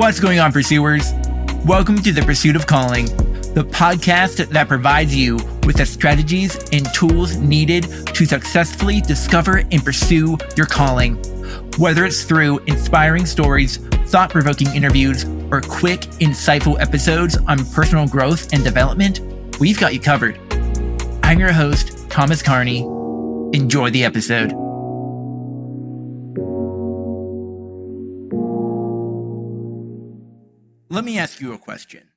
What's going on, pursuers? Welcome to The Pursuit of Calling, the podcast that provides you with the strategies and tools needed to successfully discover and pursue your calling. Whether it's through inspiring stories, thought-provoking interviews, or quick, insightful episodes on personal growth and development, we've got you covered. I'm your host, Thomas Carney. Enjoy the episode. Let me ask you a question.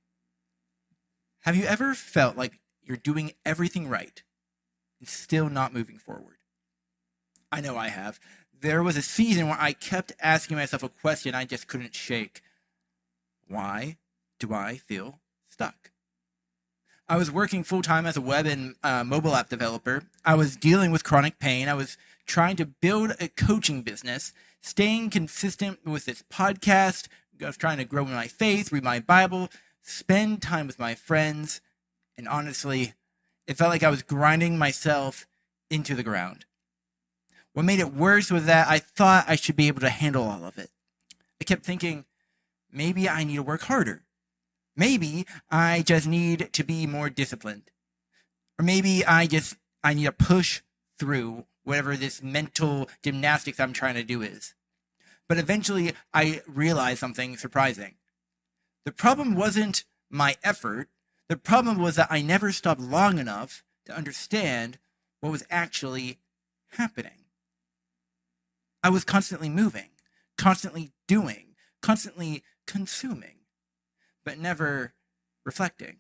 Have you ever felt like you're doing everything right and still not moving forward? I know I have. There was a season where I kept asking myself a question I just couldn't shake. Why do I feel stuck? I was working full-time as a web and mobile app developer. I was dealing with chronic pain. I was trying to build a coaching business, staying consistent with this podcast. I was trying to grow my faith, read my Bible, spend time with my friends, and honestly, it felt like I was grinding myself into the ground. What made it worse was that I thought I should be able to handle all of it. I kept thinking, maybe I need to work harder. Maybe I just need to be more disciplined. Or maybe I need to push through whatever this mental gymnastics I'm trying to do is. But eventually, I realized something surprising. The problem wasn't my effort. The problem was that I never stopped long enough to understand what was actually happening. I was constantly moving, constantly doing, constantly consuming, but never reflecting.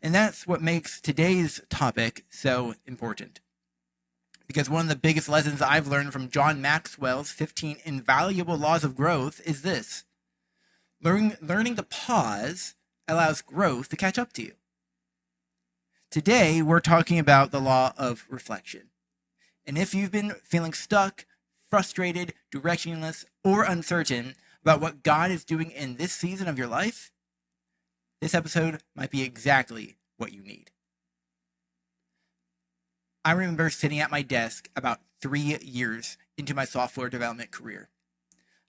And that's what makes today's topic so important. Because one of the biggest lessons I've learned from John Maxwell's 15 Invaluable Laws of Growth is this. Learning to pause allows growth to catch up to you. Today, we're talking about the law of reflection. And if you've been feeling stuck, frustrated, directionless, or uncertain about what God is doing in this season of your life, this episode might be exactly what you need. I remember sitting at my desk about 3 years into my software development career.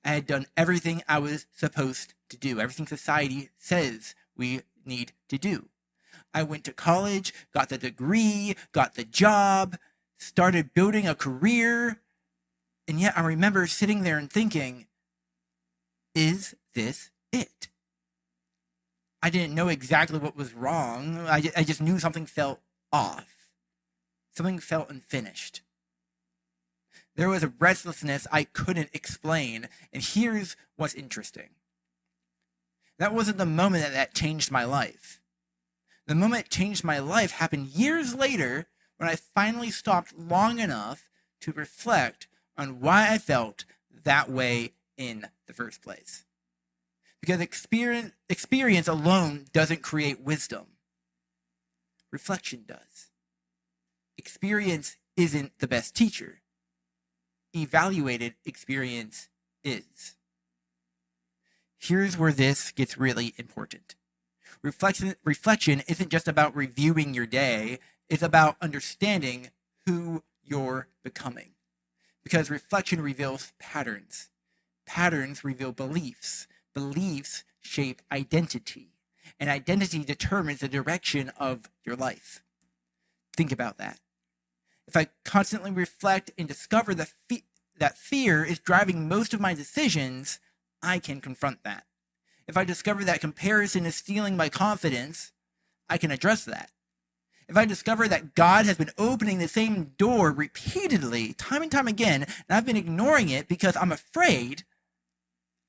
I had done everything I was supposed to do, everything society says we need to do. I went to college, got the degree, got the job, started building a career, and yet I remember sitting there and thinking, is this it? I didn't know exactly what was wrong. I just knew something felt off. Something felt unfinished. There was a restlessness I couldn't explain, and here's what's interesting. That wasn't the moment that changed my life. The moment it changed my life happened years later when I finally stopped long enough to reflect on why I felt that way in the first place. Because experience alone doesn't create wisdom. Reflection does. Experience isn't the best teacher. Evaluated experience is. Here's where this gets really important. Reflection isn't just about reviewing your day. It's about understanding who you're becoming. Because reflection reveals patterns. Patterns reveal beliefs. Beliefs shape identity. And identity determines the direction of your life. Think about that. If I constantly reflect and discover that fear is driving most of my decisions, I can confront that. If I discover that comparison is stealing my confidence, I can address that. If I discover that God has been opening the same door repeatedly, time and time again, and I've been ignoring it because I'm afraid,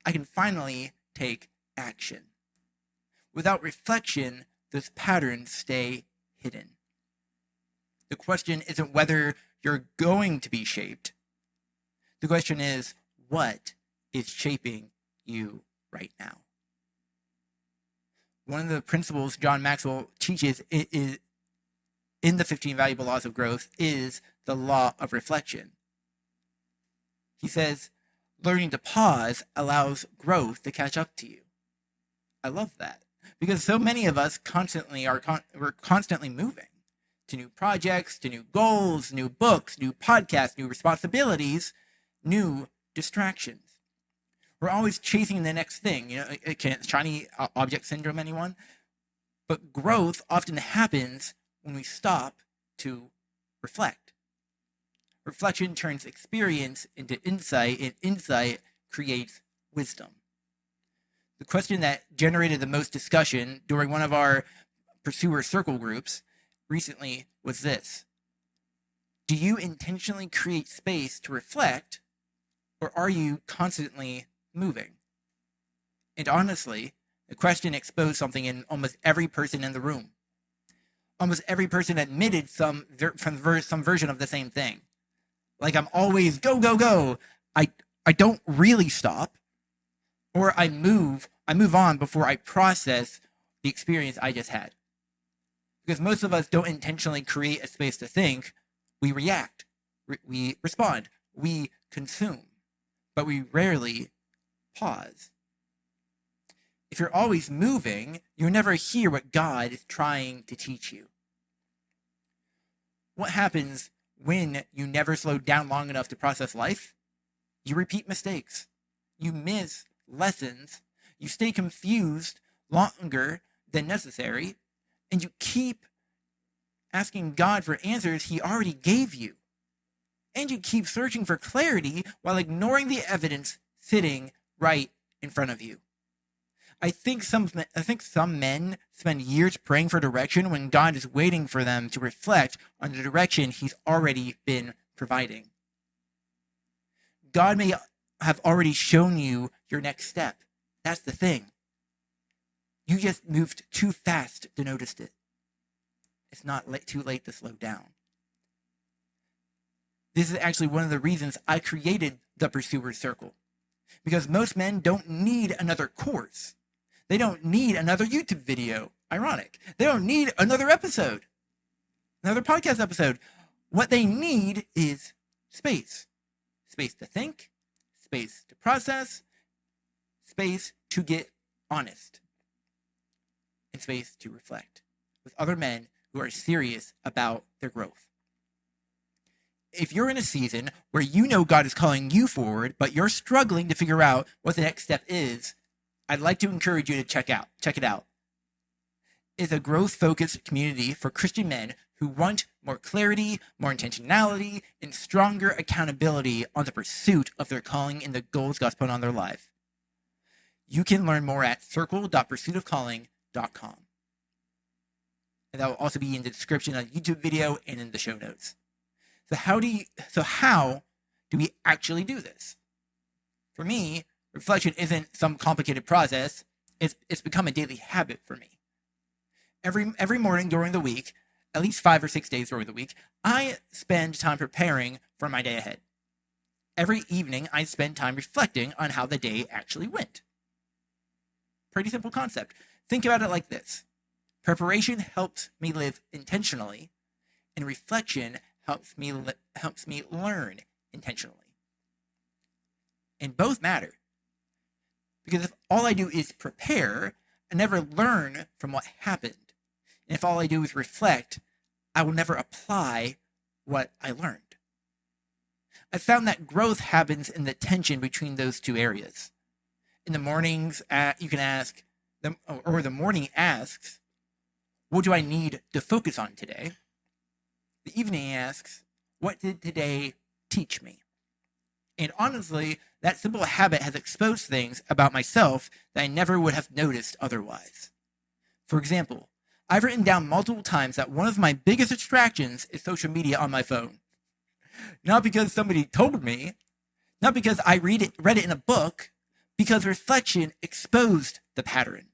I can finally take action. Without reflection, those patterns stay hidden. The question isn't whether you're going to be shaped. The question is, what is shaping you right now? One of the principles John Maxwell teaches is in the 15 Valuable Laws of Growth is the law of reflection. He says, learning to pause allows growth to catch up to you. I love that because so many of us we're constantly moving. To new projects, to new goals, new books, new podcasts, new responsibilities, new distractions. We're always chasing the next thing. Shiny object syndrome, anyone? But growth often happens when we stop to reflect. Reflection turns experience into insight, and insight creates wisdom. The question that generated the most discussion during one of our Pursuer Circle groups recently was this: do you intentionally create space to reflect, or are you constantly moving? And honestly, the question exposed something in almost every person in the room. Almost every person admitted some version of the same thing. Like, I'm always go, go, go. I don't really stop. Or I move on before I process the experience I just had. Because most of us don't intentionally create a space to think. We react, we respond, we consume, but we rarely pause. If you're always moving, you'll never hear what God is trying to teach you. What happens when you never slow down long enough to process life? You repeat mistakes. You miss lessons. You stay confused longer than necessary. And you keep asking God for answers He already gave you. And you keep searching for clarity while ignoring the evidence sitting right in front of you. I think some men spend years praying for direction when God is waiting for them to reflect on the direction He's already been providing. God may have already shown you your next step. That's the thing. You just moved too fast to notice it. It's not too late to slow down. This is actually one of the reasons I created the Pursuer Circle. Because most men don't need another course. They don't need another YouTube video. Ironic. They don't need another episode. Another podcast episode. What they need is space. Space to think. Space to process. Space to get honest. And space to reflect with other men who are serious about their growth. If you're in a season where you know God is calling you forward, but you're struggling to figure out what the next step is, I'd like to encourage you to check it out. It's a growth-focused community for Christian men who want more clarity, more intentionality, and stronger accountability on the pursuit of their calling and the goals God's put on their life. You can learn more at circle.pursuitofcalling.com. And that will also be in the description of the YouTube video and in the show notes. So how do we actually do this? For me, reflection isn't some complicated process. It's become a daily habit for me. Every morning during the week, at least 5 or 6 days during the week, I spend time preparing for my day ahead. Every evening, I spend time reflecting on how the day actually went. Pretty simple concept. Think about it like this. Preparation helps me live intentionally, and reflection helps me learn intentionally. And both matter. Because if all I do is prepare, I never learn from what happened. And if all I do is reflect, I will never apply what I learned. I found that growth happens in the tension between those two areas. In the mornings, you can ask, the morning asks, what do I need to focus on today? The evening asks, what did today teach me? And honestly, that simple habit has exposed things about myself that I never would have noticed otherwise. For example, I've written down multiple times that one of my biggest distractions is social media on my phone. Not because somebody told me, not because I read it in a book, because reflection exposed the pattern.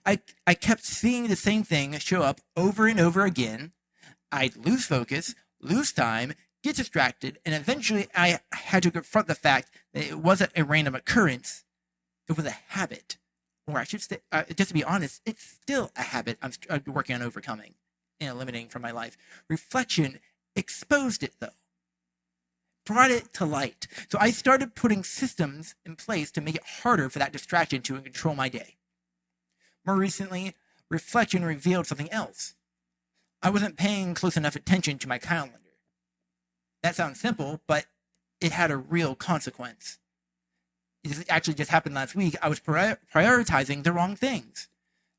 I kept seeing the same thing show up over and over again. I'd lose focus, lose time, get distracted, and eventually I had to confront the fact that it wasn't a random occurrence. It was a habit. Or I should say, just to be honest, it's still a habit I'm working on overcoming and eliminating from my life. Reflection exposed it, though. Brought it to light. So I started putting systems in place to make it harder for that distraction to control my day. More recently, reflection revealed something else. I wasn't paying close enough attention to my calendar. That sounds simple, but it had a real consequence. It actually just happened last week. I was prioritizing the wrong things.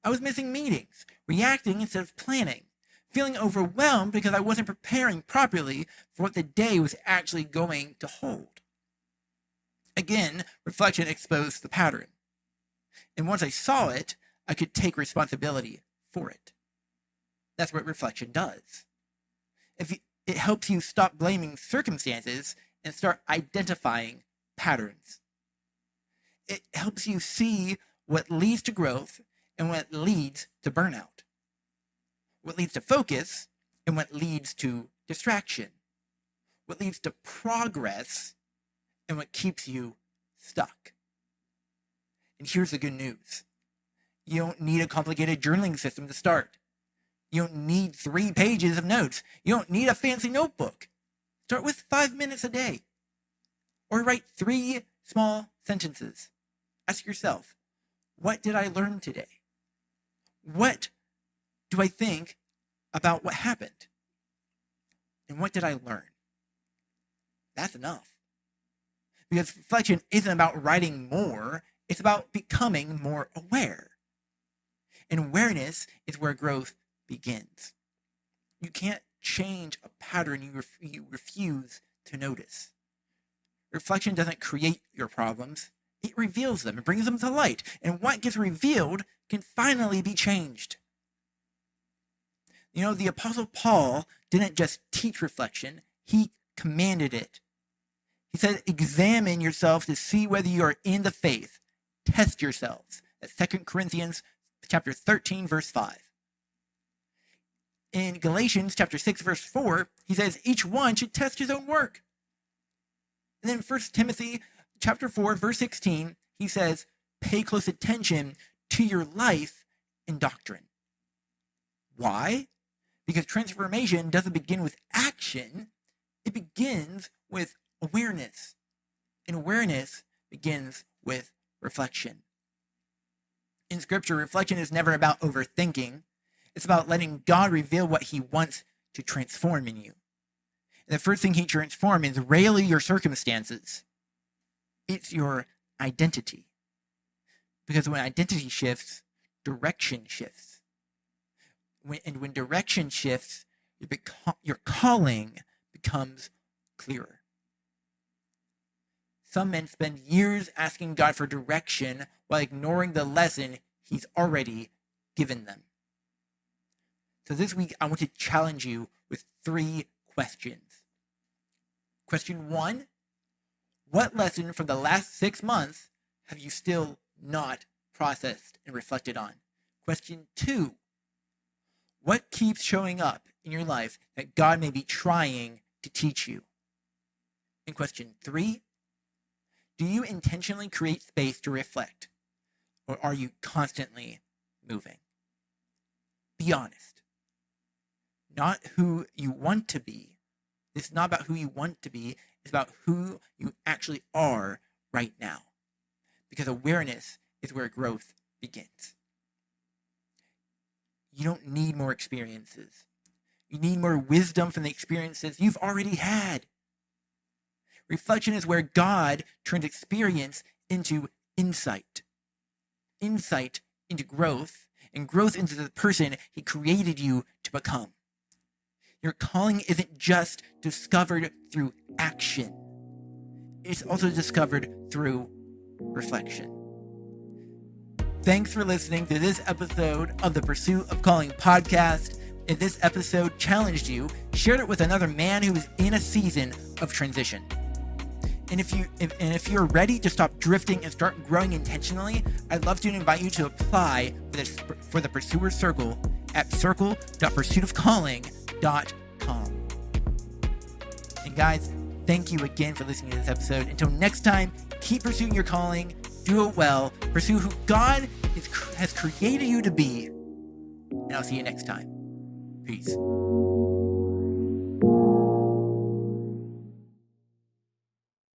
I was missing meetings, reacting instead of planning, feeling overwhelmed because I wasn't preparing properly for what the day was actually going to hold. Again, reflection exposed the pattern. And once I saw it, I could take responsibility for it. That's what reflection does. It helps you stop blaming circumstances and start identifying patterns. It helps you see what leads to growth and what leads to burnout. What leads to focus and what leads to distraction. What leads to progress and what keeps you stuck. And here's the good news. You don't need a complicated journaling system to start. You don't need 3 pages of notes. You don't need a fancy notebook. Start with 5 minutes a day. Or write 3 small sentences. Ask yourself, what did I learn today? What do I think about what happened? And what did I learn? That's enough. Because reflection isn't about writing more, it's about becoming more aware. And awareness is where growth begins. You can't change a pattern you refuse to notice. Reflection doesn't create your problems. It reveals them. It brings them to light. And what gets revealed can finally be changed. You know, the Apostle Paul didn't just teach reflection. He commanded it. He said, examine yourself to see whether you are in the faith. Test yourselves. That's 2 Corinthians chapter 13, verse 5. In Galatians chapter 6, verse 4, he says, each one should test his own work. And then 1 Timothy chapter 4, verse 16, he says, pay close attention to your life and doctrine. Why? Because transformation doesn't begin with action. It begins with awareness. And awareness begins with reflection. In Scripture, reflection is never about overthinking. It's about letting God reveal what he wants to transform in you. And the first thing he transforms is rarely your circumstances. It's your identity. Because when identity shifts, direction shifts. When direction shifts, your calling becomes clearer. Some men spend years asking God for direction while ignoring the lesson he's already given them. So this week, I want to challenge you with 3 questions. Question 1, what lesson from the last 6 months have you still not processed and reflected on? Question 2, what keeps showing up in your life that God may be trying to teach you? And question 3, do you intentionally create space to reflect, or are you constantly moving? Be honest. Not who you want to be. It's not about who you want to be. It's about who you actually are right now. Because awareness is where growth begins. You don't need more experiences. You need more wisdom from the experiences you've already had. Reflection is where God turns experience into insight. Insight into growth, and growth into the person he created you to become. Your calling isn't just discovered through action. It's also discovered through reflection. Thanks for listening to this episode of the Pursuit of Calling podcast. If this episode challenged you, share it with another man who is in a season of transition. And if you're ready to stop drifting and start growing intentionally, I'd love to invite you to apply for the Pursuer Circle at circle.pursuitofcalling.com. And guys, thank you again for listening to this episode. Until next time, keep pursuing your calling, do it well, pursue who God has created you to be, and I'll see you next time. Peace.